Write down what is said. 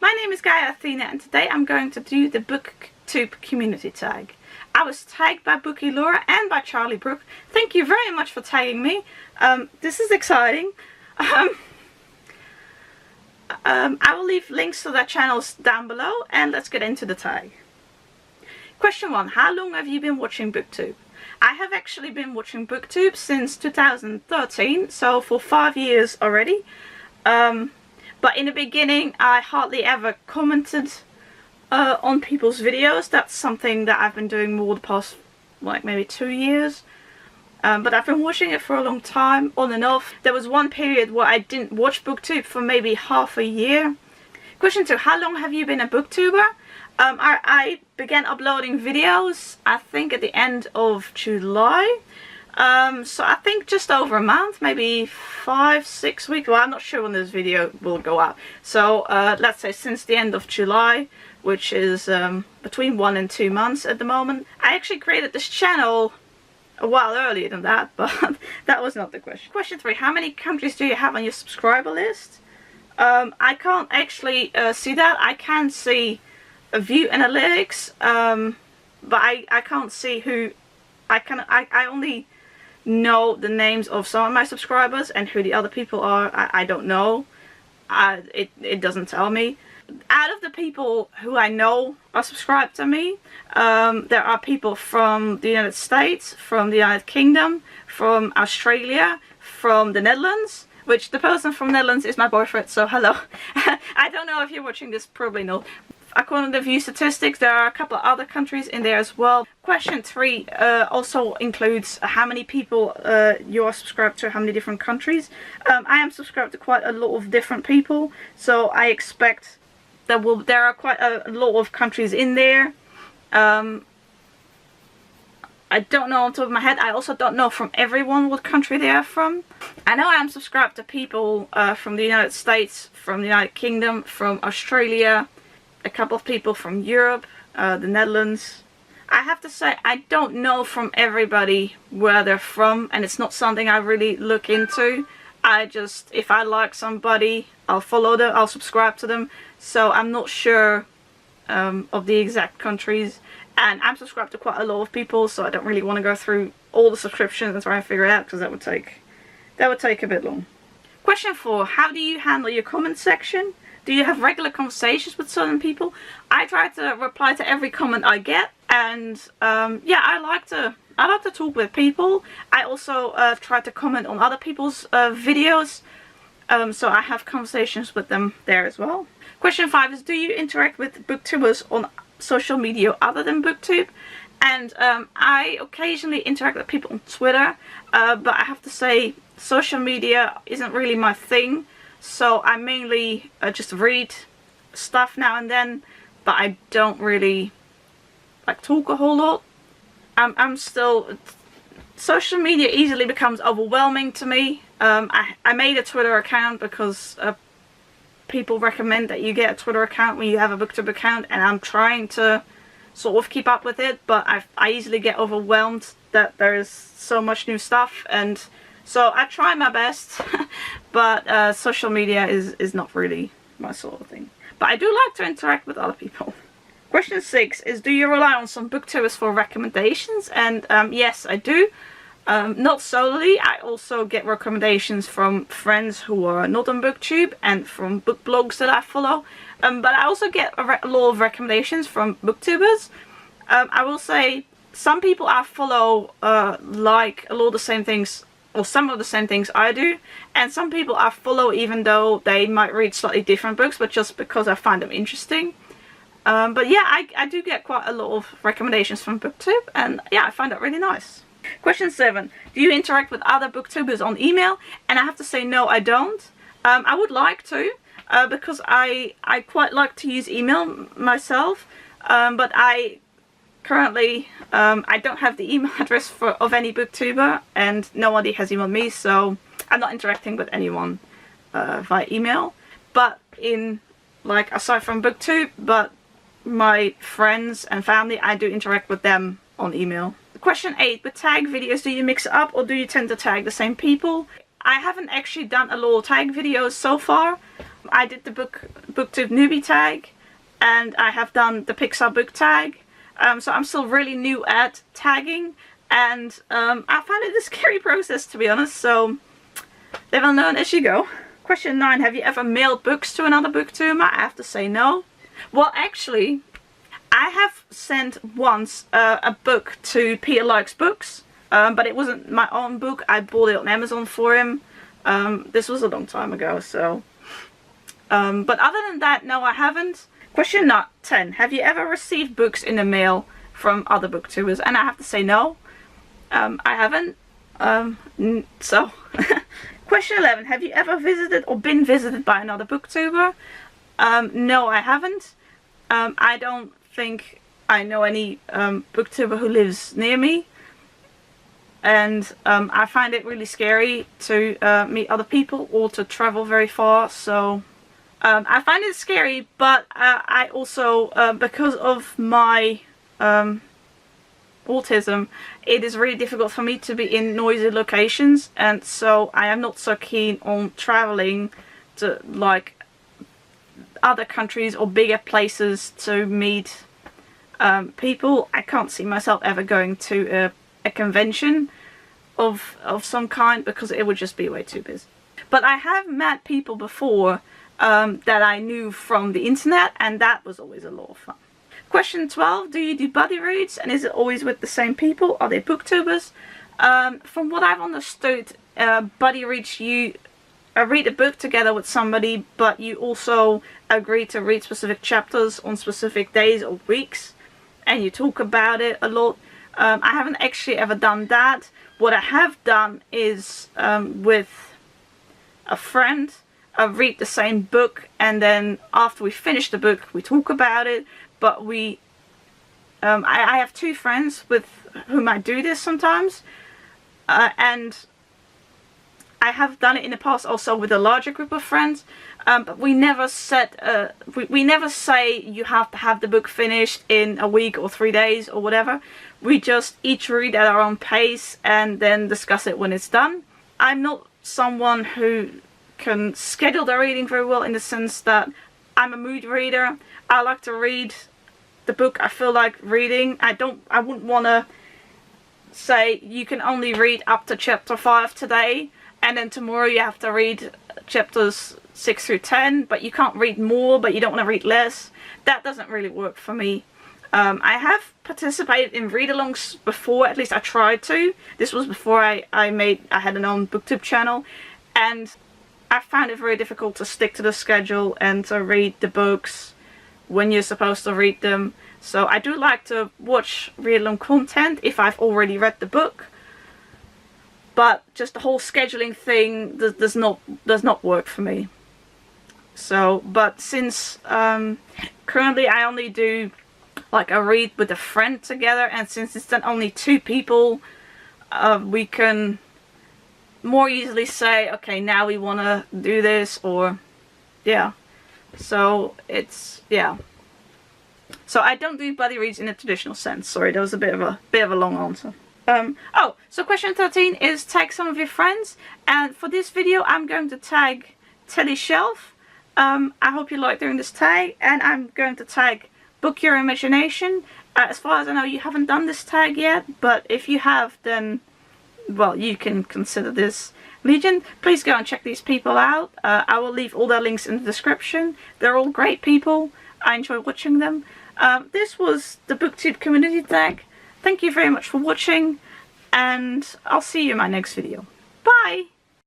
My name is Gaia Athena and today I'm going to do the BookTube Community Tag. I was tagged by BookyLorra and by Charlie Brook. Thank you very much for tagging me. This is exciting. I will leave links to their channels down below and let's get into the tag. Question 1. How long have you been watching BookTube? I have actually been watching BookTube since 2013, so for 5 years already. But in the beginning I hardly ever commented on people's videos. That's something that I've been doing more the past like maybe 2 years. But I've been watching it for a long time, on and off. There was one period where I didn't watch BookTube for maybe half a year. Question 2. How long have you been a booktuber? I began uploading videos, I think at the end of July. So I think just over a month, maybe 5-6 weeks. Well, I'm not sure when this video will go out. So let's say since the end of July, which is between 1 and 2 months at the moment. I actually created this channel a while earlier than that, but that was not the question. Question 3. How many countries do you have on your subscriber list? I can't actually see that. I can see view analytics, but I can't see who. I only know the names of some of my subscribers, and who the other people are I don't know. It doesn't tell me. Out of the people who I know are subscribed to me, there are people from the United States, from the United Kingdom, from Australia, from the Netherlands, which the person from Netherlands is my boyfriend, so hello. I don't know if you're watching this, probably not. According to the view statistics, there are a couple of other countries in there as well. Question 3 also includes how many people you are subscribed to, how many different countries. I am subscribed to quite a lot of different people, so I expect that there are quite a lot of countries in there. I don't know on top of my head. I also don't know from everyone what country they are from. I know I am subscribed to people from the United States, from the United Kingdom, from Australia, a couple of people from Europe, the Netherlands. I have to say I don't know from everybody where they're from, and it's not something I really look into. I just, if I like somebody, I'll follow them, I'll subscribe to them. So I'm not sure of the exact countries, and I'm subscribed to quite a lot of people, so I don't really want to go through all the subscriptions and try and figure it out, because that would take a bit long. Question 4. How do you handle your comment section? Do you have regular conversations with certain people? I try to reply to every comment I get, and yeah, I like to talk with people. I also try to comment on other people's videos, so I have conversations with them there as well. Question 5 is, do you interact with booktubers on social media other than BookTube? And I occasionally interact with people on Twitter, but I have to say social media isn't really my thing. So I mainly just read stuff now and then, but I don't really like talk a whole lot. I'm still, social media easily becomes overwhelming to me. I made a Twitter account because people recommend that you get a Twitter account when you have a BookTube account, and I'm trying to sort of keep up with it, but I easily get overwhelmed that there is so much new stuff, and so I try my best, but social media is not really my sort of thing. But I do like to interact with other people. Question 6 is, do you rely on some booktubers for recommendations? And yes, I do. Not solely. I also get recommendations from friends who are not on BookTube and from book blogs that I follow. But I also get a lot of recommendations from booktubers. I will say some people I follow like a lot of the same things, or some of the same things I do, and some people I follow even though they might read slightly different books, but just because I find them interesting. But yeah, I do get quite a lot of recommendations from BookTube, and yeah, I find that really nice. Question 7. Do you interact with other booktubers on email? And I have to say no, I don't. I would like to, because I quite like to use email myself, but I currently I don't have the email address of any booktuber, and nobody has emailed me, so I'm not interacting with anyone via email. But in, like, aside from BookTube, but my friends and family, I do interact with them on email. Question 8. With tag videos, do you mix it up or do you tend to tag the same people? I haven't actually done a lot of tag videos so far. I did the BookTube newbie tag, and I have done the Pixar book tag. So I'm still really new at tagging, and I found it a scary process, to be honest, so live and learn as you go. Question 9, have you ever mailed books to another booktuber? I have to say no. Well, actually, I have sent once a book to Peter Likes Books, but it wasn't my own book. I bought it on Amazon for him. This was a long time ago, so... but other than that, no, I haven't. Question 10. Have you ever received books in the mail from other booktubers? And I have to say no. I haven't. So. Question 11. Have you ever visited or been visited by another booktuber? No, I haven't. I don't think I know any booktuber who lives near me. And I find it really scary to meet other people or to travel very far, so... I find it scary, but I also, because of my autism, it is really difficult for me to be in noisy locations, and so I am not so keen on traveling to like other countries or bigger places to meet people. I can't see myself ever going to a convention of some kind, because it would just be way too busy. But I have met people before that I knew from the internet, and that was always a lot of fun. Question 12, do you do buddy reads, and is it always with the same people? Are they booktubers? From what I've understood, buddy reads, you read a book together with somebody, but you also agree to read specific chapters on specific days or weeks, and you talk about it a lot. I haven't actually ever done that. What I have done is with a friend, read the same book, and then after we finish the book we talk about it. But we I have 2 friends with whom I do this sometimes, and I have done it in the past also with a larger group of friends, but we never set we never say you have to have the book finished in a week or 3 days or whatever. We just each read at our own pace and then discuss it when it's done. I'm not someone who can schedule the reading very well, in the sense that I'm a mood reader. I like to read the book I feel like reading. I wouldn't want to say you can only read up to chapter 5 today, and then tomorrow you have to read chapters 6 through 10, but you can't read more, but you don't want to read less. That doesn't really work for me. I have participated in read-alongs before, at least I tried to. This was before I had an own BookTube channel, and I found it very difficult to stick to the schedule and to read the books when you're supposed to read them. So I do like to watch read-along content if I've already read the book, but just the whole scheduling thing does not work for me. So, but since currently I only do like a read with a friend together, and since it's then only 2 people, we can more easily say, okay, now we want to do this, or yeah. So it's, yeah. So I don't do buddy reads in a traditional sense. Sorry, that was a bit of a long answer. Oh, so question 13 is tag some of your friends, and for this video I'm going to tag Teddy Shelf. I hope you like doing this tag, and I'm going to tag Book Your Imagination. As far as I know, you haven't done this tag yet, but if you have, then well, you can consider this Legion. Please go and check these people out. I will leave all their links in the description. They're all great people. I enjoy watching them. This was the BookTube Community Tag. Thank you very much for watching, and I'll see you in my next video.